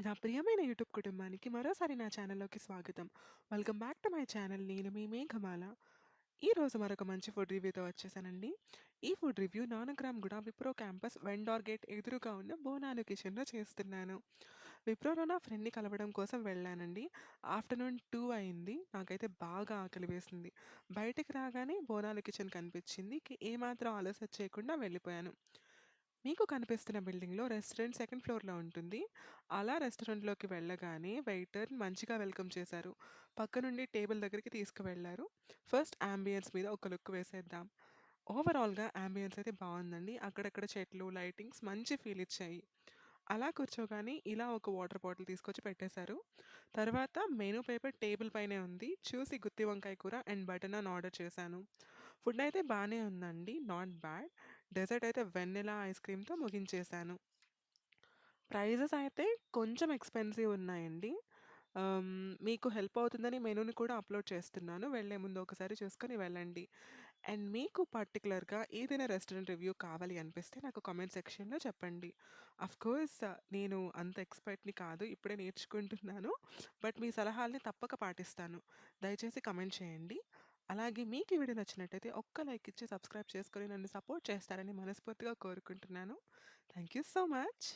నా ప్రియమైన యూట్యూబ్ కుటుంబానికి మరోసారి నా ఛానల్‌లోకి స్వాగతం. Welcome back to my channel. నేను మీ మేఘమాల. ఈరోజు మరొక మంచి ఫుడ్ రివ్యూతో వచ్చేసానండి. ఈ food review Nanakramguda Wipro campus vendor gate ఎదురుగా ఉన్న బోనాలు కిచెన్‌లో చేస్తున్నాను. విప్రోలో నా ఫ్రెండ్‌ని కలవడం కోసం వెళ్ళానండి. ఆఫ్టర్‌నూన్ 2 అయింది. నాకైతే బాగా ఆకలి వేసింది. బయటికి రాగానే బోనాలు కిచెన్ కనిపించింది. ఏమాత్రం ఆలస్యం చేయకుండా వెళ్ళిపోయాను. మీకు కనిపిస్తున్న బిల్డింగ్‌లో రెస్టారెంట్ సెకండ్ ఫ్లోర్‌లో ఉంటుంది. అలా రెస్టారెంట్‌లోకి వెళ్ళగానే వెయిటర్ మంచిగా వెల్కమ్ చేశారు. పక్క నుండి టేబుల్ దగ్గరికి తీసుకువెళ్లారు. ఫస్ట్ యాంబియన్స్ మీద ఒక లుక్ వేసేద్దాం. ఓవరాల్‌గా యాంబియన్స్ అయితే బావుందండి. అక్కడక్కడ చెట్లు, లైటింగ్స్ మంచి ఫీల్ ఇచ్చాయి. అలా కూర్చోగానే ఇలా ఒక వాటర్ బాటిల్ తీసుకొచ్చి పెట్టేశారు. తర్వాత మెనూ పేపర్ టేబుల్ పైనే ఉంది. చూసి గుత్తి వంకాయ కూర అండ్ బటర్ నాన్ ఆర్డర్ చేశాను. ఫుడ్ అయితే బానే ఉందండి. Not bad. డెజర్ట్ అయితే వెన్నెలా ఐస్ క్రీమ్‌తో ముగించేశాను. ప్రైజెస్ అయితే కొంచెం ఎక్స్‌పెన్సివ్ ఉన్నాయండి. మీకు హెల్ప్ అవుతుందని మెనూని కూడా అప్‌లోడ్ చేస్తున్నాను. వెళ్ళే ముందు ఒకసారి చూసుకొని వెళ్ళండి. అండ్ మీకు పర్టిక్యులర్‌గా ఏదైనా రెస్టారెంట్ రివ్యూ కావాలి అనిపిస్తే నాకు కామెంట్ సెక్షన్‌లో చెప్పండి. ఆఫ్‌కోర్స్ నేను అంత ఎక్స్‌పర్ట్‌ని కాదు. ఇప్పుడే నేర్చుకుంటున్నాను. బట్ మీ సలహాల్ని తప్పక పాటిస్తాను. దయచేసి కామెంట్ చేయండి. అలాగే మీకు ఈ వీడియో నచ్చినట్టయితే ఒక్క లైక్ ఇచ్చి సబ్స్క్రైబ్ చేసుకొని నన్ను సపోర్ట్ చేస్తారని మనస్ఫూర్తిగా కోరుకుంటున్నాను. Thank you so much.